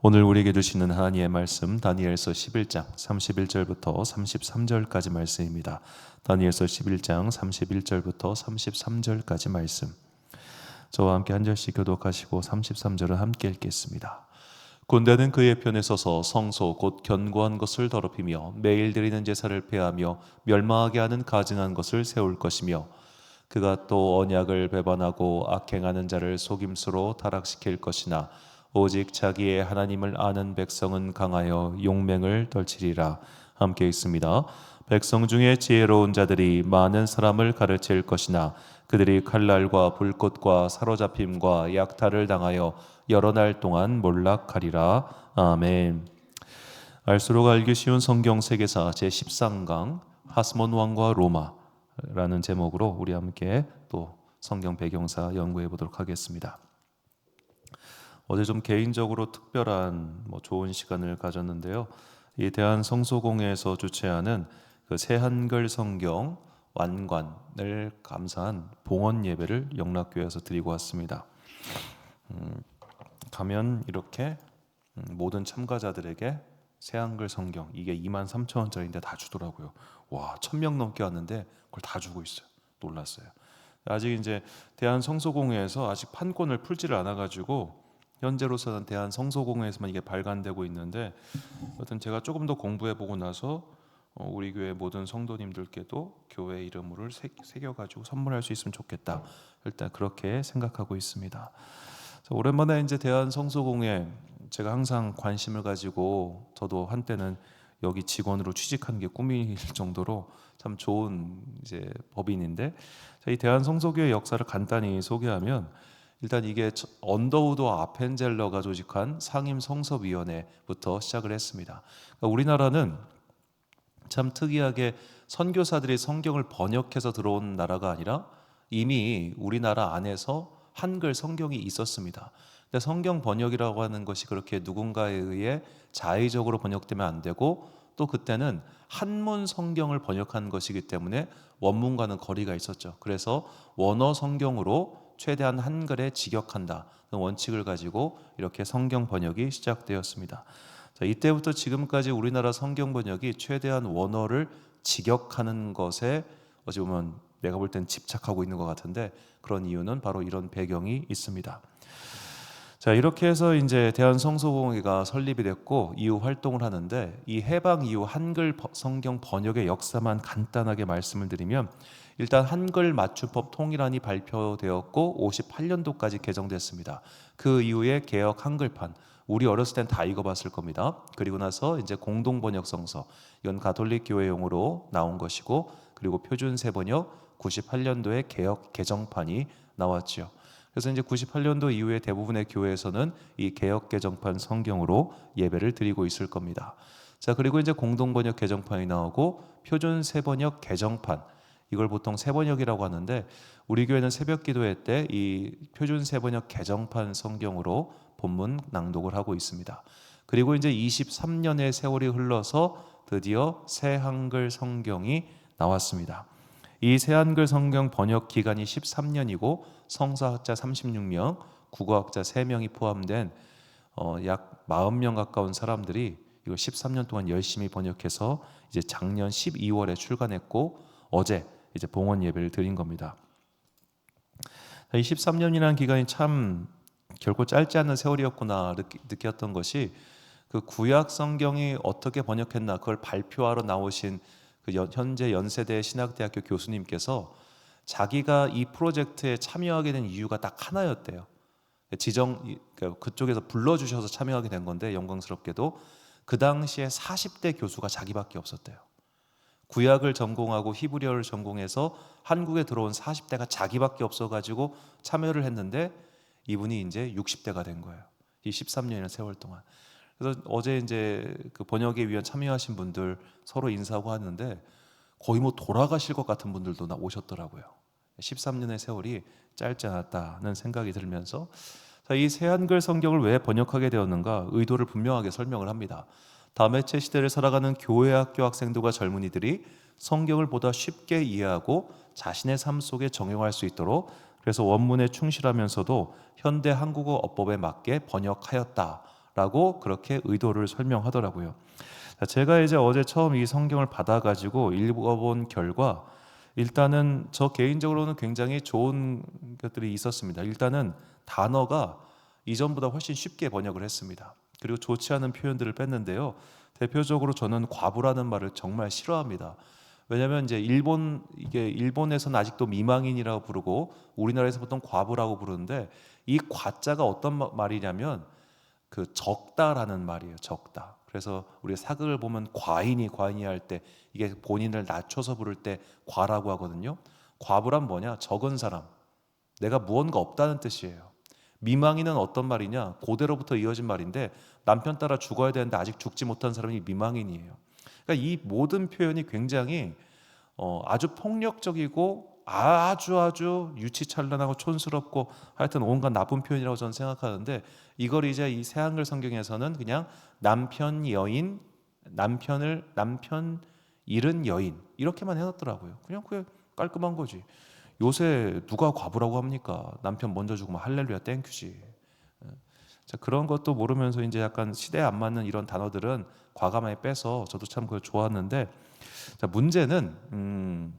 오늘 우리에게 주시는 하나님의 말씀 다니엘서 11장 31절부터 33절까지 말씀입니다. 다니엘서 11장 31절부터 33절까지 말씀. 저와 함께 한 절씩 교독하시고 33절은 함께 읽겠습니다. 군대는 그의 편에 서서 성소 곧 견고한 것을 더럽히며 매일 드리는 제사를 폐하며 멸망하게 하는 가증한 것을 세울 것이며 그가 또 언약을 배반하고 악행하는 자를 속임수로 타락시킬 것이나 오직 자기의 하나님을 아는 백성은 강하여 용맹을 떨치리라. 함께 있습니다. 백성 중에 지혜로운 자들이 많은 사람을 가르칠 것이나 그들이 칼날과 불꽃과 사로잡힘과 약탈을 당하여 여러 날 동안 몰락하리라. 아멘. 알수록 알기 쉬운 성경 세계사 제13강 하스몬 왕과 로마라는 제목으로 우리 함께 또 성경 배경사 연구해 보도록 하겠습니다. 어제 좀 개인적으로 특별한 좋은 시간을 가졌는데요. 이 대한성소공회에서 주최하는 그 새한글 성경 완관을 감사한 봉헌 예배를 영락교회에서 드리고 왔습니다. 가면 이렇게 모든 참가자들에게 새한글 성경 이게 23,000원짜리인데 다 주더라고요. 와, 1,000명 넘게 왔는데 그걸 다 주고 있어요. 놀랐어요. 아직 이제 대한성소공회에서 아직 판권을 풀지를 않아가지고 현재로서는 대한성소공회에서만 이게 발간되고 있는데, 여튼 제가 조금 더 공부해보고 나서 우리 교회 모든 성도님들께도 교회 이름을 새겨가지고 선물할 수 있으면 좋겠다. 일단 그렇게 생각하고 있습니다. 오랜만에 이제 대한성소공회 제가 항상 관심을 가지고 저도 한때는 여기 직원으로 취직하는 게 꿈일 정도로 참 좋은 이제 법인인데, 이 대한성소교회 역사를 간단히 소개하면 일단 이게 언더우드 아펜젤러가 조직한 상임성서위원회부터 시작을 했습니다. 그러니까 우리나라는 참 특이하게 선교사들이 성경을 번역해서 들어온 나라가 아니라 이미 우리나라 안에서 한글 성경이 있었습니다. 근데 성경 번역이라고 하는 것이 그렇게 누군가에 의해 자의적으로 번역되면 안 되고, 또 그때는 한문 성경을 번역한 것이기 때문에 원문과는 거리가 있었죠. 그래서 원어 성경으로 최대한 한글에 직역한다 원칙을 가지고 이렇게 성경 번역이 시작되었습니다. 자, 이때부터 지금까지 우리나라 성경 번역이 최대한 원어를 직역하는 것에 어찌 보면 내가 볼 땐 집착하고 있는 것 같은데, 그런 이유는 바로 이런 배경이 있습니다. 자, 이렇게 해서 이제 대한성소공회가 설립이 됐고 이후 활동을 하는데, 이 해방 이후 한글 성경 번역의 역사만 간단하게 말씀을 드리면, 일단 한글 맞춤법 통일안이 발표되었고 58년도까지 개정됐습니다. 그 이후에 개혁 한글판, 우리 어렸을 땐 다 읽어봤을 겁니다. 그리고 나서 이제 공동 번역 성서, 이건 가톨릭 교회용으로 나온 것이고, 그리고 표준 세번역 98년도에 개혁 개정판이 나왔죠. 그래서 이제 98년도 이후에 대부분의 교회에서는 이 개혁 개정판 성경으로 예배를 드리고 있을 겁니다. 자, 그리고 이제 공동 번역 개정판이 나오고 표준 세번역 개정판, 이걸 보통 세번역이라고 하는데, 우리 교회는 새벽 기도회 때 이 표준 세번역 개정판 성경으로 본문 낭독을 하고 있습니다. 그리고 이제 23년의 세월이 흘러서 드디어 새 한글 성경이 나왔습니다. 이 새 한글 성경 번역 기간이 13년이고 성서학자 36명, 국어학자 3명이 포함된 약 40명 가까운 사람들이 이거 13년 동안 열심히 번역해서 이제 작년 12월에 출간했고 어제 이제 봉헌 예배를 드린 겁니다. 이 13년이라는 기간이 참 결코 짧지 않은 세월이었구나 느꼈던 것이, 그 구약 성경이 어떻게 번역했나 그걸 발표하러 나오신 그 현재 연세대 신학대학교 교수님께서 자기가 이 프로젝트에 참여하게 된 이유가 딱 하나였대요. 그쪽에서 불러주셔서 참여하게 된 건데, 영광스럽게도 그 당시에 40대 교수가 자기밖에 없었대요. 구약을 전공하고 히브리어를 전공해서 한국에 들어온 40대가 자기밖에 없어가지고 참여를 했는데, 이분이 이제 60대가 된 거예요. 이 13년이라는 세월 동안. 그래서 어제 이제 그 번역에 위한 참여하신 분들 서로 인사하고 하는데 거의 돌아가실 것 같은 분들도 오셨더라고요. 13년의 세월이 짧지 않았다는 생각이 들면서, 이 새한글 성경을 왜 번역하게 되었는가 의도를 분명하게 설명을 합니다. 다메체 시대를 살아가는 교회학교 학생들과 젊은이들이 성경을 보다 쉽게 이해하고 자신의 삶 속에 적용할 수 있도록, 그래서 원문에 충실하면서도 현대 한국어 어법에 맞게 번역하였다 라고 그렇게 의도를 설명하더라고요. 자, 제가 이제 어제 처음 이 성경을 받아가지고 읽어본 결과 일단은 저 개인적으로는 굉장히 좋은 것들이 있었습니다. 일단은 단어가 이전보다 훨씬 쉽게 번역을 했습니다. 그리고 좋지 않은 표현들을 뺐는데요. 대표적으로 저는 과부라는 말을 정말 싫어합니다. 왜냐하면 이제 일본에서는 아직도 미망인이라고 부르고 우리나라에서 보통 과부라고 부르는데 이 과자가 어떤 말이냐면 그 적다라는 말이에요. 적다. 그래서 우리 사극을 보면 과인이 할 때 이게 본인을 낮춰서 부를 때 과라고 하거든요. 과부란 뭐냐? 적은 사람. 내가 무언가 없다는 뜻이에요. 미망인은 어떤 말이냐? 고대로부터 이어진 말인데 남편 따라 죽어야 되는데 아직 죽지 못한 사람이 미망인이에요. 그러니까 이 모든 표현이 굉장히 아주 폭력적이고 아주 유치찬란하고 촌스럽고 하여튼 온갖 나쁜 표현이라고 저는 생각하는데 이걸 이제 이 새한글 성경에서는 그냥 남편 잃은 여인 이렇게만 해놨더라고요. 그냥 그게 깔끔한 거지. 요새 누가 과부라고 합니까? 남편 먼저 죽으면 할렐루야 땡큐지. 자, 그런 것도 모르면서 이제 약간 시대에 안 맞는 이런 단어들은 과감하게 빼서 저도 참 그걸 좋았는데 자, 문제는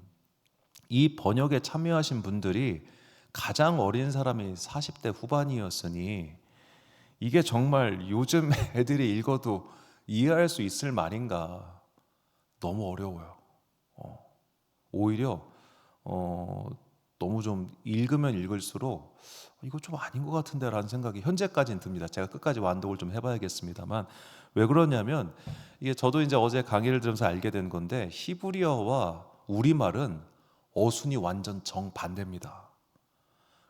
이 번역에 참여하신 분들이 가장 어린 사람이 40대 후반이었으니 이게 정말 요즘 애들이 읽어도 이해할 수 있을 말인가 너무 어려워요. 오히려 너무 좀 읽으면 읽을수록 이거 좀 아닌 것 같은데 라는 생각이 현재까지는 듭니다. 제가 끝까지 완독을 좀 해봐야겠습니다만 왜 그러냐면 이게 저도 이제 어제 강의를 들으면서 알게 된 건데 히브리어와 우리말은 어순이 완전 정반대입니다.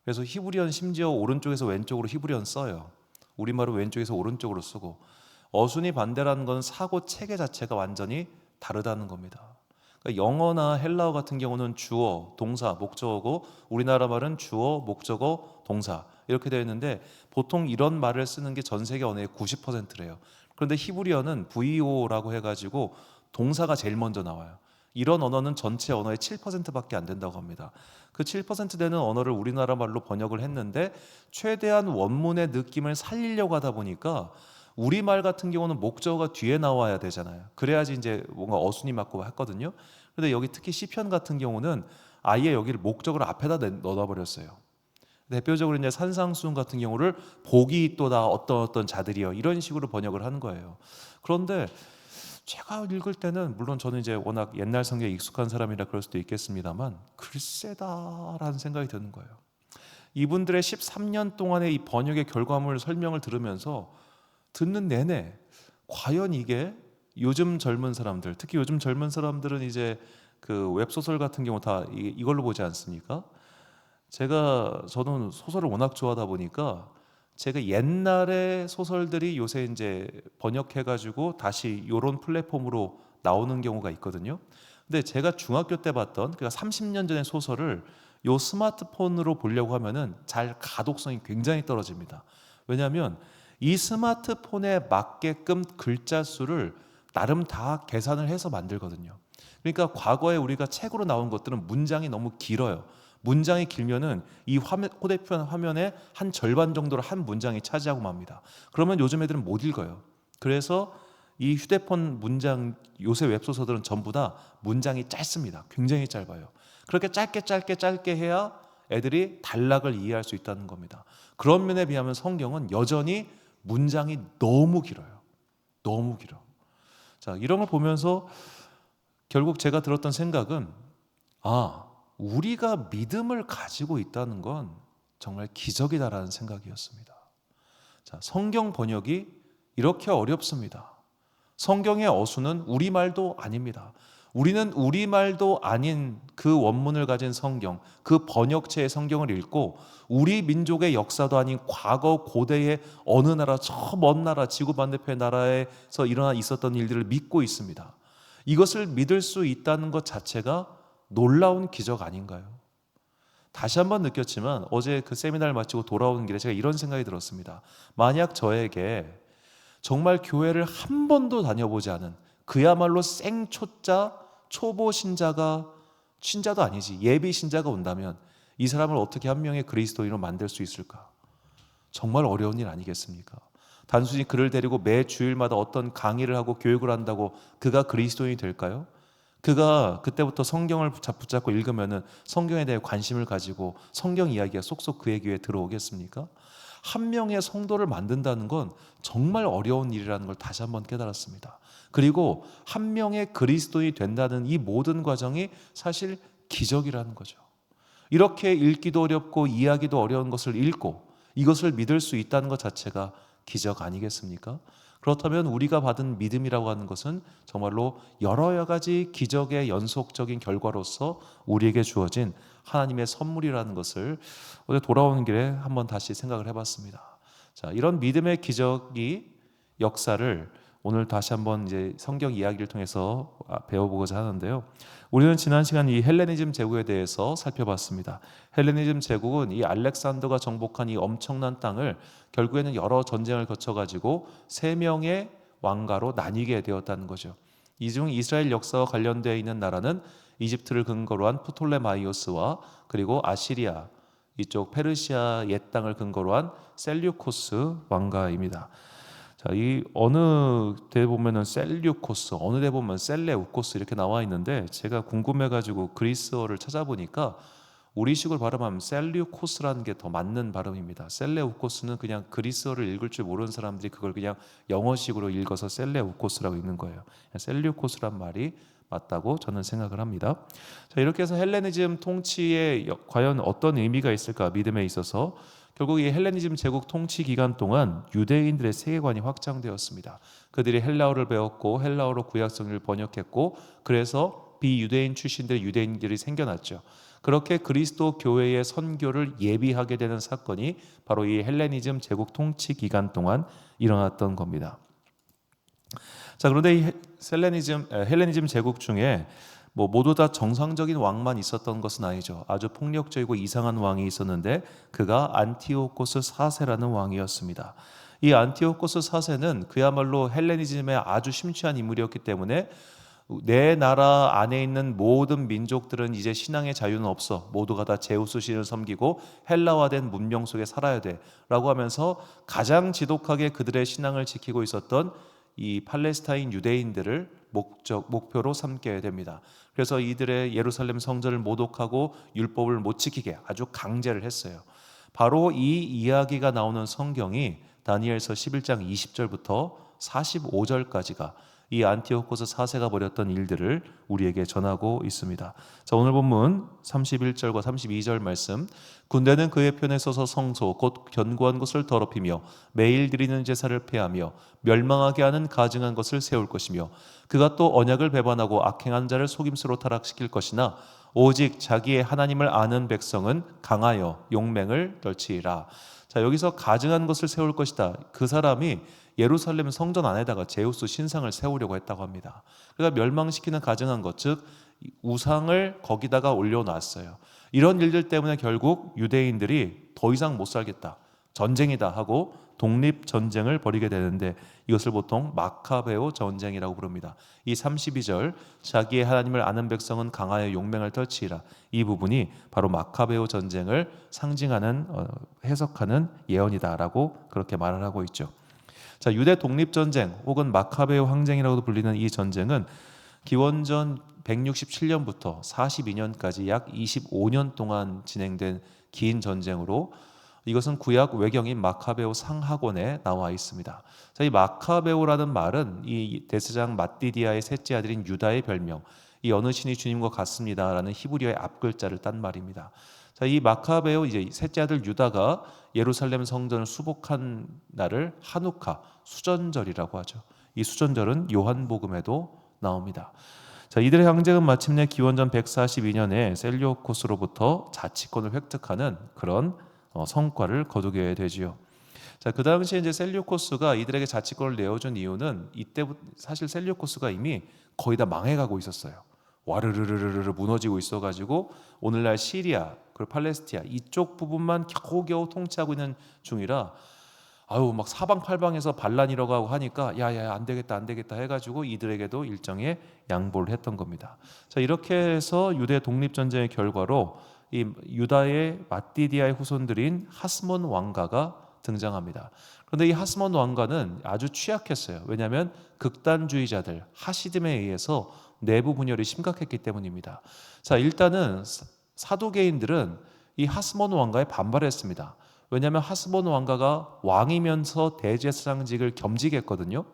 그래서 히브리어는 심지어 오른쪽에서 왼쪽으로 히브리어는 써요. 우리말은 왼쪽에서 오른쪽으로 쓰고 어순이 반대라는 건 사고 체계 자체가 완전히 다르다는 겁니다. 그러니까 영어나 헬라어 같은 경우는 주어, 동사, 목적어고 우리나라 말은 주어, 목적어, 동사 이렇게 되어 있는데 보통 이런 말을 쓰는 게 전 세계 언어의 90%래요. 그런데 히브리어는 VO라고 해가지고 동사가 제일 먼저 나와요. 이런 언어는 전체 언어의 7%밖에 안 된다고 합니다. 그 7% 되는 언어를 우리나라 말로 번역을 했는데 최대한 원문의 느낌을 살리려고 하다 보니까 우리말 같은 경우는 목적어가 뒤에 나와야 되잖아요. 그래야지 이제 뭔가 어순이 맞고 했거든요. 근데 여기 특히 시편 같은 경우는 아예 여기를 목적어를 앞에다 넣어 버렸어요. 대표적으로 이제 산상수훈 같은 경우를 복이 있도다 어떤 자들이여 이런 식으로 번역을 하는 거예요. 그런데 제가 읽을 때는 물론 저는 이제 워낙 옛날 성경에 익숙한 사람이라 그럴 수도 있겠습니다만 글쎄다라는 생각이 드는 거예요. 이분들의 13년 동안의 이 번역의 결과물 설명을 들으면서 듣는 내내 과연 이게 요즘 젊은 사람들, 특히 요즘 젊은 사람들은 이제 그 웹소설 같은 경우 다 이걸로 보지 않습니까? 저는 소설을 워낙 좋아하다 보니까 제가 옛날의 소설들이 요새 이제 번역해가지고 다시 이런 플랫폼으로 나오는 경우가 있거든요. 근데 제가 중학교 때 봤던 그러니까 30년 전의 소설을 요 스마트폰으로 보려고 하면은 잘 가독성이 굉장히 떨어집니다. 왜냐하면 이 스마트폰에 맞게끔 글자 수를 나름 다 계산을 해서 만들거든요. 그러니까 과거에 우리가 책으로 나온 것들은 문장이 너무 길어요. 문장이 길면은 이 휴대폰 화면의 한 절반 정도를 한 문장이 차지하고 맙니다. 그러면 요즘 애들은 못 읽어요. 그래서 이 휴대폰 문장 요새 웹소설들은 전부 다 문장이 짧습니다. 굉장히 짧아요. 그렇게 짧게 해야 애들이 단락을 이해할 수 있다는 겁니다. 그런 면에 비하면 성경은 여전히 문장이 너무 길어요. 너무 길어. 자, 이런 걸 보면서 결국 제가 들었던 생각은 우리가 믿음을 가지고 있다는 건 정말 기적이다라는 생각이었습니다. 자, 성경 번역이 이렇게 어렵습니다. 성경의 어수는 우리말도 아닙니다. 우리는 우리말도 아닌 그 원문을 가진 성경, 그 번역체의 성경을 읽고 우리 민족의 역사도 아닌 과거 고대의 어느 나라, 저 먼 나라, 지구 반대편의 나라에서 있었던 일들을 믿고 있습니다. 이것을 믿을 수 있다는 것 자체가 놀라운 기적 아닌가요? 다시 한번 느꼈지만 어제 그 세미나를 마치고 돌아오는 길에 제가 이런 생각이 들었습니다. 만약 저에게 정말 교회를 한 번도 다녀보지 않은 그야말로 생초짜 초보 신자도 아니지 예비 신자가 온다면 이 사람을 어떻게 한 명의 그리스도인으로 만들 수 있을까? 정말 어려운 일 아니겠습니까? 단순히 그를 데리고 매 주일마다 어떤 강의를 하고 교육을 한다고 그가 그리스도인이 될까요? 그가 그때부터 성경을 붙잡고 읽으면은 성경에 대해 관심을 가지고 성경 이야기가 쏙쏙 그의 귀에 들어오겠습니까? 한 명의 성도를 만든다는 건 정말 어려운 일이라는 걸 다시 한번 깨달았습니다. 그리고 한 명의 그리스도인이 된다는 이 모든 과정이 사실 기적이라는 거죠. 이렇게 읽기도 어렵고 이해하기도 어려운 것을 읽고 이것을 믿을 수 있다는 것 자체가 기적 아니겠습니까? 그렇다면 우리가 받은 믿음이라고 하는 것은 정말로 여러 가지 기적의 연속적인 결과로서 우리에게 주어진 하나님의 선물이라는 것을 어제 돌아오는 길에 한번 다시 생각을 해봤습니다. 자, 이런 믿음의 기적이 역사를 오늘 다시 한번 이제 성경 이야기를 통해서 배워보고자 하는데요. 우리는 지난 시간 이 헬레니즘 제국에 대해서 살펴봤습니다. 헬레니즘 제국은 이 알렉산더가 정복한 이 엄청난 땅을 결국에는 여러 전쟁을 거쳐가지고 세 명의 왕가로 나뉘게 되었다는 거죠. 이 중 이스라엘 역사와 관련되어 있는 나라는 이집트를 근거로 한 프톨레마이오스와 그리고 아시리아, 이쪽 페르시아 옛 땅을 근거로 한 셀류코스 왕가입니다. 자, 이 어느 데 보면은 셀류코스, 어느 데 보면 셀레우코스 이렇게 나와 있는데 제가 궁금해가지고 그리스어를 찾아보니까 우리식으로 발음하면 셀류코스라는 게 더 맞는 발음입니다. 셀레우코스는 그냥 그리스어를 읽을 줄 모르는 사람들이 그걸 그냥 영어식으로 읽어서 셀레우코스라고 읽는 거예요. 셀류코스란 말이 맞다고 저는 생각을 합니다. 자, 이렇게 해서 헬레니즘 통치에 과연 어떤 의미가 있을까 믿음에 있어서 결국 이 헬레니즘 제국 통치 기간 동안 유대인들의 세계관이 확장되었습니다. 그들이 헬라어를 배웠고 헬라어로 구약성경을 번역했고 그래서 비유대인 출신들의 유대인들이 생겨났죠. 그렇게 그리스도 교회의 선교를 예비하게 되는 사건이 바로 이 헬레니즘 제국 통치 기간 동안 일어났던 겁니다. 자, 그런데 이 헬레니즘 제국 중에 모두 다 정상적인 왕만 있었던 것은 아니죠. 아주 폭력적이고 이상한 왕이 있었는데 그가 안티오코스 4세라는 왕이었습니다. 이 안티오코스 4세는 그야말로 헬레니즘에 아주 심취한 인물이었기 때문에 내 나라 안에 있는 모든 민족들은 이제 신앙의 자유는 없어. 모두가 다 제우스 신을 섬기고 헬라화된 문명 속에 살아야 돼. 라고 하면서 가장 지독하게 그들의 신앙을 지키고 있었던 이 팔레스타인 유대인들을 목표로 삼게 됩니다. 그래서 이들의 예루살렘 성전을 모독하고 율법을 못 지키게 아주 강제를 했어요. 바로 이 이야기가 나오는 성경이 다니엘서 11장 20절부터 45절까지가 이 안티오코스 4세가 벌였던 일들을 우리에게 전하고 있습니다. 자, 오늘 본문 31절과 32절 말씀. 군대는 그의 편에 서서 성소 곧 견고한 것을 더럽히며 매일 드리는 제사를 폐하며 멸망하게 하는 가증한 것을 세울 것이며 그가 또 언약을 배반하고 악행한 자를 속임수로 타락시킬 것이나 오직 자기의 하나님을 아는 백성은 강하여 용맹을 떨치리라. 자, 여기서 가증한 것을 세울 것이다. 그 사람이 예루살렘 성전 안에다가 제우스 신상을 세우려고 했다고 합니다. 그러니까 멸망시키는 가증한 것, 즉 우상을 거기다가 올려놨어요. 이런 일들 때문에 결국 유대인들이 더 이상 못 살겠다, 전쟁이다 하고 독립전쟁을 벌이게 되는데 이것을 보통 마카베오 전쟁이라고 부릅니다. 이 32절 자기의 하나님을 아는 백성은 강하여 용맹을 떨치리라, 이 부분이 바로 마카베오 전쟁을 상징하는 해석하는 예언이다라고 그렇게 말을 하고 있죠. 자, 유대 독립전쟁 혹은 마카베오 항쟁이라고도 불리는 이 전쟁은 기원전 167년부터 42년까지 약 25년 동안 진행된 긴 전쟁으로 이것은 구약 외경인 마카베오 상하곤에 나와 있습니다. 자, 이 마카베오라는 말은 이 대제사장 마띠디아의 셋째 아들인 유다의 별명, 이 어느 신이 주님과 같습니다라는 히브리어의 앞글자를 딴 말입니다. 자, 이 마카베오 이제 셋째 아들 유다가 예루살렘 성전을 수복한 날을 하누카 수전절이라고 하죠. 이 수전절은 요한복음에도 나옵니다. 자, 이들의 항쟁은 마침내 기원전 142년에 셀류코스로부터 자치권을 획득하는 그런 성과를 거두게 되지요. 자, 그 당시에 이제 셀류코스가 이들에게 자치권을 내어준 이유는 이때부터 사실 셀류코스가 이미 거의 다 망해가고 있었어요. 와르르르르 무너지고 있어가지고 오늘날 시리아 그리고 팔레스티나 이쪽 부분만 겨우겨우 통치하고 있는 중이라 막 사방팔방에서 반란 일어가고 하니까 야야 안 되겠다 해가지고 이들에게도 일정의 양보를 했던 겁니다. 자, 이렇게 해서 유대 독립전쟁의 결과로 이 유다의 마띠디아의 후손들인 하스몬 왕가가 등장합니다. 그런데 이 하스몬 왕가는 아주 취약했어요. 왜냐하면 극단주의자들 하시즘에 의해서 내부 분열이 심각했기 때문입니다. 자, 일단은 사두개인들은 이 하스몬 왕가에 반발했습니다. 왜냐하면 하스몬 왕가가 왕이면서 대제사장직을 겸직했거든요.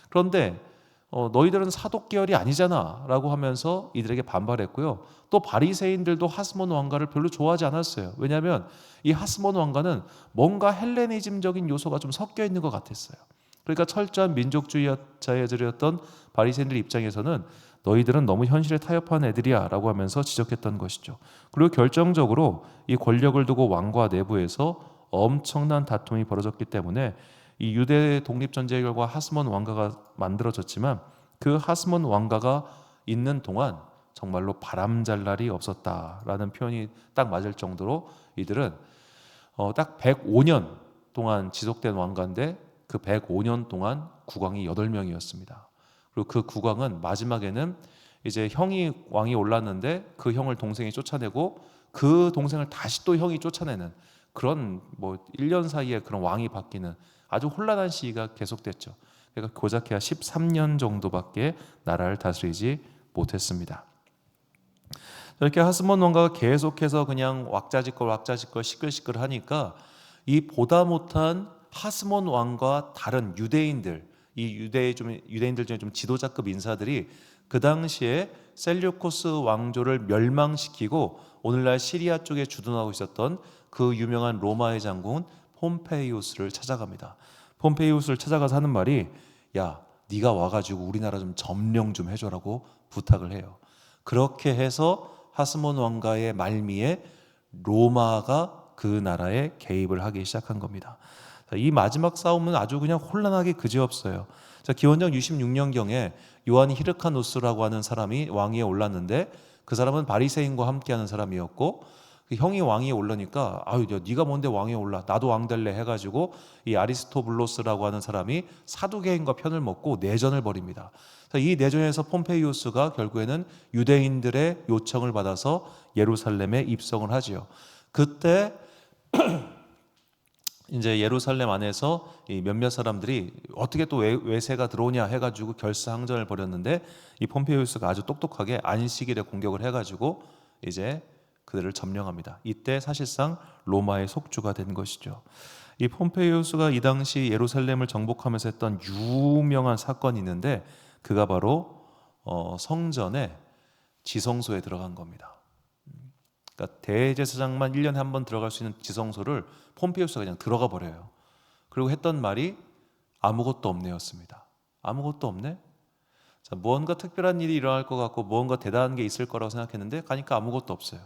그런데 너희들은 사독 계열이 아니잖아 라고 하면서 이들에게 반발했고요. 또 바리새인들도 하스몬 왕가를 별로 좋아하지 않았어요. 왜냐하면 이 하스몬 왕가는 뭔가 헬레니즘적인 요소가 좀 섞여 있는 것 같았어요. 그러니까 철저한 민족주의자들이었던 바리새인들 입장에서는 너희들은 너무 현실에 타협한 애들이야 라고 하면서 지적했던 것이죠. 그리고 결정적으로 이 권력을 두고 왕과 내부에서 엄청난 다툼이 벌어졌기 때문에 이 유대 독립전쟁의 결과 하스몬 왕가가 만들어졌지만 그 하스몬 왕가가 있는 동안 정말로 바람잘 날이 없었다라는 표현이 딱 맞을 정도로 이들은 딱 105년 동안 지속된 왕가인데 그 105년 동안 국왕이 8명이었습니다. 그리고 그 국왕은 마지막에는 이제 형이 왕이 올랐는데 그 형을 동생이 쫓아내고 그 동생을 다시 또 형이 쫓아내는 그런 1년 사이에 그런 왕이 바뀌는 아주 혼란한 시기가 계속됐죠. 그러니까 고작해야 13년 정도밖에 나라를 다스리지 못했습니다. 이렇게 하스몬 왕가가 계속해서 그냥 왁자지껄 시끌시끌 하니까 이 보다 못한 하스몬 왕과 다른 유대인들, 이 유대인들 중에 좀 지도자급 인사들이 그 당시에 셀류코스 왕조를 멸망시키고 오늘날 시리아 쪽에 주둔하고 있었던 그 유명한 로마의 장군 폼페이우스를 찾아갑니다. 폼페이우스를 찾아가서 하는 말이 야, 네가 와가지고 우리나라 좀 점령 좀 해줘라고 부탁을 해요. 그렇게 해서 하스몬 왕가의 말미에 로마가 그 나라에 개입을 하기 시작한 겁니다. 이 마지막 싸움은 아주 그냥 혼란하기 그지없어요. 기원전 66년경에 요한 히르카누스라고 하는 사람이 왕위에 올랐는데 그 사람은 바리새인과 함께하는 사람이었고 그 형이 왕위에 올라니까 아유 네가 뭔데 왕위에 올라 나도 왕 될래 해가지고 이 아리스토블로스라고 하는 사람이 사두개인과 편을 먹고 내전을 벌입니다. 이 내전에서 폼페이우스가 결국에는 유대인들의 요청을 받아서 예루살렘에 입성을 하지요. 그때 이제 예루살렘 안에서 이 몇몇 사람들이 어떻게 또 외세가 들어오냐 해가지고 결사항전을 벌였는데 이 폼페이우스가 아주 똑똑하게 안식일에 공격을 해가지고 이제 그들을 점령합니다. 이때 사실상 로마의 속주가 된 것이죠. 이 폼페이우스가 이 당시 예루살렘을 정복하면서 했던 유명한 사건이 있는데 그가 바로 성전의 지성소에 들어간 겁니다. 그러니까 대제사장만 1년에 한 번 들어갈 수 있는 지성소를 폼페이우스가 그냥 들어가 버려요. 그리고 했던 말이 아무것도 없네였습니다. 아무것도 없네? 자, 무언가 특별한 일이 일어날 것 같고 무언가 대단한 게 있을 거라고 생각했는데 가니까 아무것도 없어요.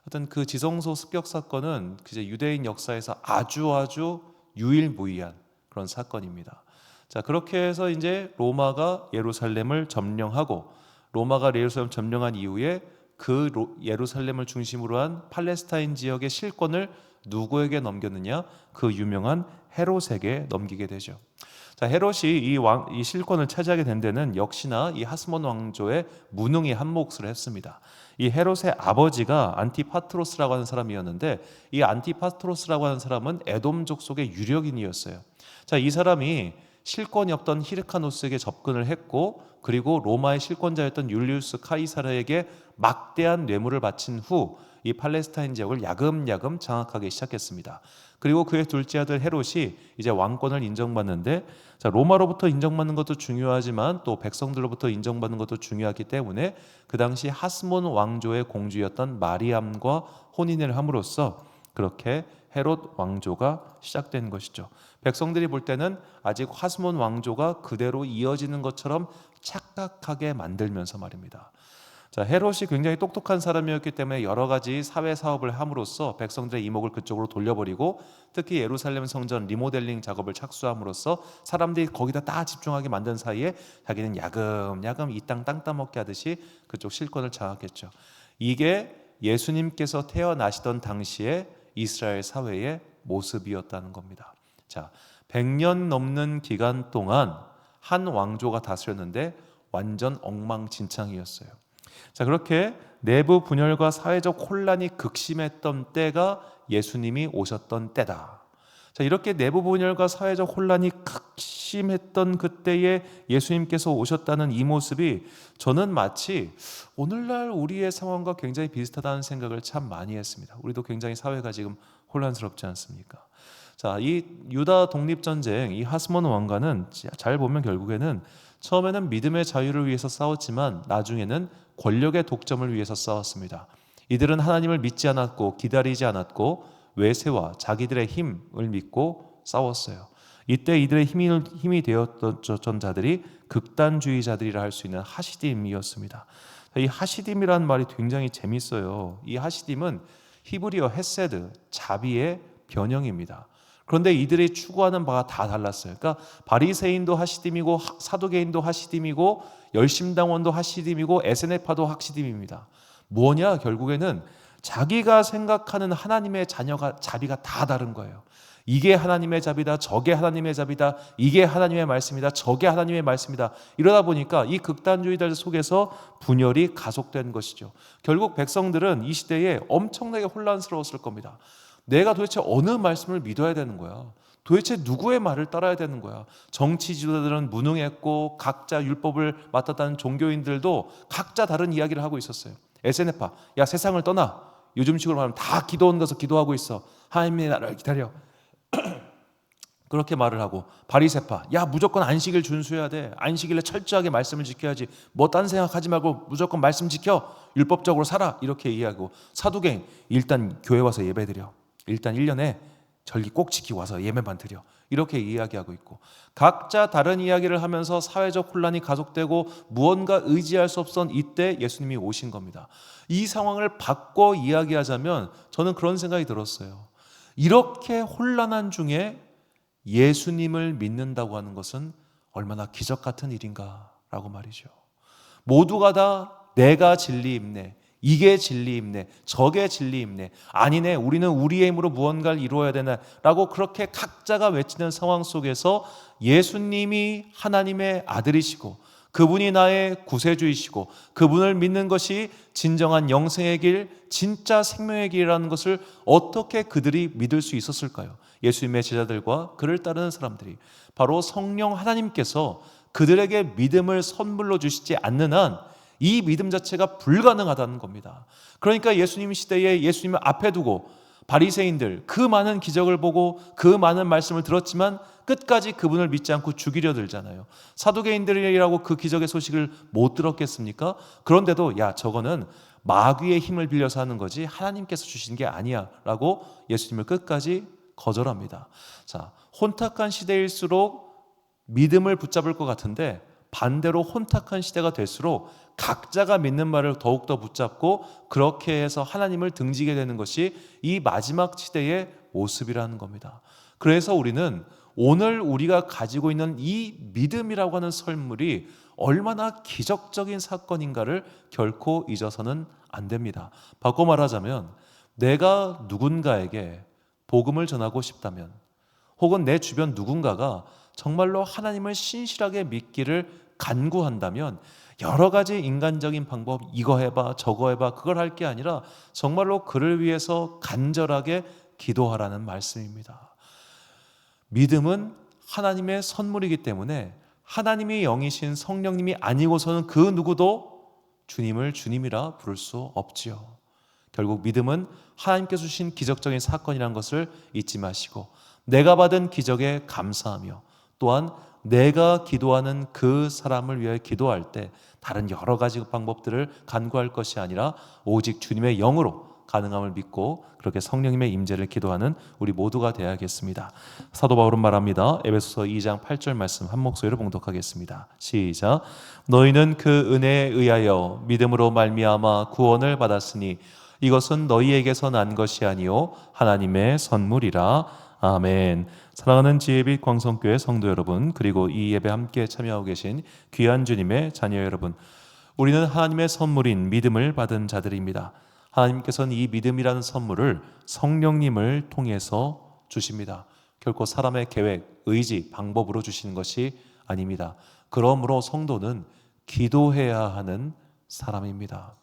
하여튼 그 지성소 습격 사건은 이제 유대인 역사에서 아주 유일무이한 그런 사건입니다. 자, 그렇게 해서 이제 로마가 예루살렘을 점령하고 로마가 예루살렘 점령한 이후에 그 예루살렘을 중심으로 한 팔레스타인 지역의 실권을 누구에게 넘겼느냐? 그 유명한 헤롯에게 넘기게 되죠. 자, 헤롯이 이 실권을 차지하게 된 데는 역시나 이 하스몬 왕조의 무능이 한 몫을 했습니다. 이 헤롯의 아버지가 안티파트로스라고 하는 사람이었는데 이 안티파트로스라고 하는 사람은 에돔 족속의 유력인이었어요. 자, 이 사람이 실권이 없던 히르카노스에게 접근을 했고 그리고 로마의 실권자였던 율리우스 카이사르에게 막대한 뇌물을 바친 후 이 팔레스타인 지역을 야금야금 장악하기 시작했습니다. 그리고 그의 둘째 아들 헤롯이 이제 왕권을 인정받는데 자, 로마로부터 인정받는 것도 중요하지만 또 백성들로부터 인정받는 것도 중요하기 때문에 그 당시 하스몬 왕조의 공주였던 마리암과 혼인을 함으로써 그렇게 헤롯 왕조가 시작된 것이죠. 백성들이 볼 때는 아직 하스몬 왕조가 그대로 이어지는 것처럼 착각하게 만들면서 말입니다. 자, 헤롯이 굉장히 똑똑한 사람이었기 때문에 여러 가지 사회 사업을 함으로써 백성들의 이목을 그쪽으로 돌려버리고 특히 예루살렘 성전 리모델링 작업을 착수함으로써 사람들이 거기다 다 집중하게 만든 사이에 자기는 야금야금 이 땅 따먹게 하듯이 그쪽 실권을 장악했죠. 이게 예수님께서 태어나시던 당시에 이스라엘 사회의 모습이었다는 겁니다. 자, 100년 넘는 기간 동안 한 왕조가 다스렸는데 완전 엉망진창이었어요. 자, 그렇게 내부 분열과 사회적 혼란이 극심했던 때가 예수님이 오셨던 때다. 자, 이렇게 내부 분열과 사회적 혼란이 극심했던 그때에 예수님께서 오셨다는 이 모습이 저는 마치 오늘날 우리의 상황과 굉장히 비슷하다는 생각을 참 많이 했습니다. 우리도 굉장히 사회가 지금 혼란스럽지 않습니까? 자, 이 유다 독립전쟁, 이 하스몬 왕가는 잘 보면 결국에는 처음에는 믿음의 자유를 위해서 싸웠지만 나중에는 권력의 독점을 위해서 싸웠습니다. 이들은 하나님을 믿지 않았고 기다리지 않았고 외세와 자기들의 힘을 믿고 싸웠어요. 이때 이들의 힘이 되었던 자들이 극단주의자들이라 할 수 있는 하시딤이었습니다. 이 하시딤이라는 말이 굉장히 재밌어요. 이 하시딤은 히브리어 헤세드, 자비의 변형입니다. 그런데 이들이 추구하는 바가 다 달랐어요. 그러니까 바리새인도 하시딤이고 사두개인도 하시딤이고 열심당원도 하시딤이고 에세네파도 하시딤입니다. 뭐냐? 결국에는 자기가 생각하는 하나님의 자비가 다 다른 거예요. 이게 하나님의 자비다, 저게 하나님의 자비다, 이게 하나님의 말씀이다, 저게 하나님의 말씀이다. 이러다 보니까 이 극단주의들 속에서 분열이 가속된 것이죠. 결국 백성들은 이 시대에 엄청나게 혼란스러웠을 겁니다. 내가 도대체 어느 말씀을 믿어야 되는 거야? 도대체 누구의 말을 따라야 되는 거야? 정치 지도자들은 무능했고 각자 율법을 맡았다는 종교인들도 각자 다른 이야기를 하고 있었어요. 에세네파, 야 세상을 떠나. 요즘식으로 말하면 다 기도원 가서 기도하고 있어. 하나님의 나라를 기다려. 그렇게 말을 하고, 바리새파, 야 무조건 안식일 준수해야 돼. 안식일에 철저하게 말씀을 지켜야지. 뭐 딴 생각하지 말고 무조건 말씀 지켜. 율법적으로 살아. 이렇게 이야기하고, 사두개인, 일단 교회 와서 예배드려. 일단 1년에 절기 꼭 지키고 와서 예배만 드려. 이렇게 이야기하고 있고, 각자 다른 이야기를 하면서 사회적 혼란이 가속되고 무언가 의지할 수 없던 이때 예수님이 오신 겁니다. 이 상황을 바꿔 이야기하자면 저는 그런 생각이 들었어요. 이렇게 혼란한 중에 예수님을 믿는다고 하는 것은 얼마나 기적 같은 일인가라고 말이죠. 모두가 다 내가 진리입네, 이게 진리입네, 저게 진리입네, 아니네, 우리는 우리의 힘으로 무언가를 이루어야 되나 라고 그렇게 각자가 외치는 상황 속에서 예수님이 하나님의 아들이시고 그분이 나의 구세주이시고 그분을 믿는 것이 진정한 영생의 길, 진짜 생명의 길이라는 것을 어떻게 그들이 믿을 수 있었을까요? 예수님의 제자들과 그를 따르는 사람들이 바로 성령 하나님께서 그들에게 믿음을 선물로 주시지 않는 한 이 믿음 자체가 불가능하다는 겁니다. 그러니까 예수님 시대에 예수님을 앞에 두고 바리새인들 그 많은 기적을 보고 그 많은 말씀을 들었지만 끝까지 그분을 믿지 않고 죽이려 들잖아요. 사두개인들이라고 그 기적의 소식을 못 들었겠습니까? 그런데도 야 저거는 마귀의 힘을 빌려서 하는 거지 하나님께서 주신 게 아니야 라고 예수님을 끝까지 거절합니다. 자, 혼탁한 시대일수록 믿음을 붙잡을 것 같은데 반대로 혼탁한 시대가 될수록 각자가 믿는 말을 더욱더 붙잡고 그렇게 해서 하나님을 등지게 되는 것이 이 마지막 시대의 모습이라는 겁니다. 그래서 우리는 오늘 우리가 가지고 있는 이 믿음이라고 하는 설물이 얼마나 기적적인 사건인가를 결코 잊어서는 안 됩니다. 바꿔 말하자면 내가 누군가에게 복음을 전하고 싶다면 혹은 내 주변 누군가가 정말로 하나님을 신실하게 믿기를 간구한다면 여러 가지 인간적인 방법 이거 해봐 저거 해봐 그걸 할 게 아니라 정말로 그를 위해서 간절하게 기도하라는 말씀입니다. 믿음은 하나님의 선물이기 때문에 하나님이 영이신 성령님이 아니고서는 그 누구도 주님을 주님이라 부를 수 없지요. 결국 믿음은 하나님께서 주신 기적적인 사건이라는 것을 잊지 마시고 내가 받은 기적에 감사하며 또한 내가 기도하는 그 사람을 위해 기도할 때 다른 여러 가지 방법들을 간구할 것이 아니라 오직 주님의 영으로 가능함을 믿고 그렇게 성령님의 임재를 기도하는 우리 모두가 되어야겠습니다. 사도 바울은 말합니다. 에베소서 2장 8절 말씀 한 목소리로 봉독하겠습니다. 시작. 너희는 그 은혜에 의하여 믿음으로 말미암아 구원을 받았으니 이것은 너희에게서 난 것이 아니요 하나님의 선물이라. 아멘. 사랑하는 지혜빛 광성교회 성도 여러분, 그리고 이 예배 함께 참여하고 계신 귀한 주님의 자녀 여러분, 우리는 하나님의 선물인 믿음을 받은 자들입니다. 하나님께서는 이 믿음이라는 선물을 성령님을 통해서 주십니다. 결코 사람의 계획, 의지, 방법으로 주시는 것이 아닙니다. 그러므로 성도는 기도해야 하는 사람입니다.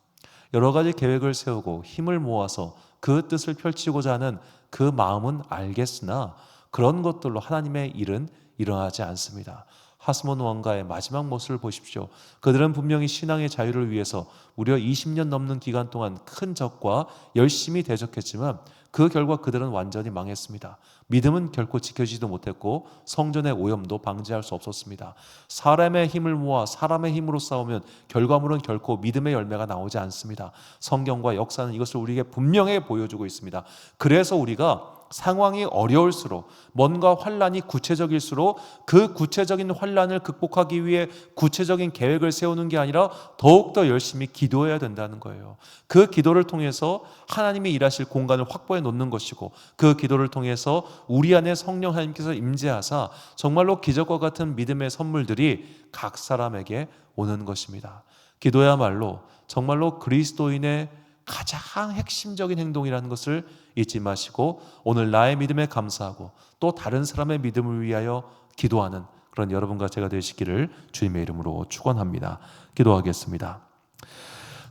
여러 가지 계획을 세우고 힘을 모아서 그 뜻을 펼치고자 하는 그 마음은 알겠으나 그런 것들로 하나님의 일은 일어나지 않습니다. 하스몬 왕가의 마지막 모습을 보십시오. 그들은 분명히 신앙의 자유를 위해서 무려 20년 넘는 기간 동안 큰 적과 열심히 대적했지만 그 결과 그들은 완전히 망했습니다. 믿음은 결코 지켜지지도 못했고 성전의 오염도 방지할 수 없었습니다. 사람의 힘을 모아 사람의 힘으로 싸우면 결과물은 결코 믿음의 열매가 나오지 않습니다. 성경과 역사는 이것을 우리에게 분명히 보여주고 있습니다. 그래서 우리가 상황이 어려울수록, 뭔가 환란이 구체적일수록 그 구체적인 환란을 극복하기 위해 구체적인 계획을 세우는 게 아니라 더욱더 열심히 기도해야 된다는 거예요. 그 기도를 통해서 하나님이 일하실 공간을 확보해 놓는 것이고, 그 기도를 통해서 우리 안에 성령 하나님께서 임재하사 정말로 기적과 같은 믿음의 선물들이 각 사람에게 오는 것입니다. 기도야말로 정말로 그리스도인의 가장 핵심적인 행동이라는 것을 잊지 마시고, 오늘 나의 믿음에 감사하고 또 다른 사람의 믿음을 위하여 기도하는 그런 여러분과 제가 되시기를 주님의 이름으로 축원합니다. 기도하겠습니다.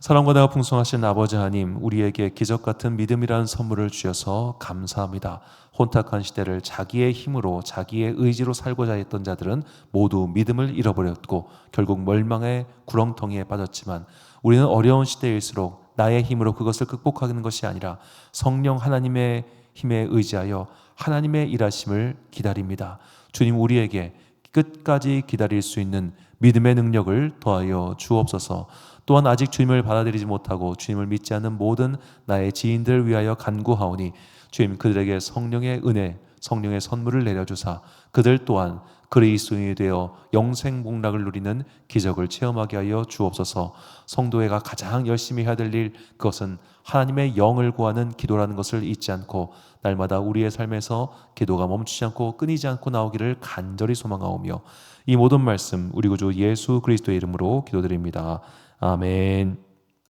사랑과 내가 풍성하신 아버지 하나님, 우리에게 기적 같은 믿음이라는 선물을 주셔서 감사합니다. 혼탁한 시대를 자기의 힘으로 자기의 의지로 살고자 했던 자들은 모두 믿음을 잃어버렸고 결국 멸망의 구렁텅이에 빠졌지만, 우리는 어려운 시대일수록 나의 힘으로 그것을 극복하는 것이 아니라 성령 하나님의 힘에 의지하여 하나님의 일하심을 기다립니다. 주님, 우리에게 끝까지 기다릴 수 있는 믿음의 능력을 더하여 주옵소서. 또한 아직 주님을 받아들이지 못하고 주님을 믿지 않는 모든 나의 지인들을 위하여 간구하오니 주님, 그들에게 성령의 은혜, 성령의 선물을 내려주사 그들 또한 그리스도인이 되어 영생 복락을 누리는 기적을 체험하게 하여 주옵소서. 성도회가 가장 열심히 해야 될 일, 그것은 하나님의 영을 구하는 기도라는 것을 잊지 않고 날마다 우리의 삶에서 기도가 멈추지 않고 끊이지 않고 나오기를 간절히 소망하오며, 이 모든 말씀 우리 구주 예수 그리스도의 이름으로 기도드립니다. 아멘.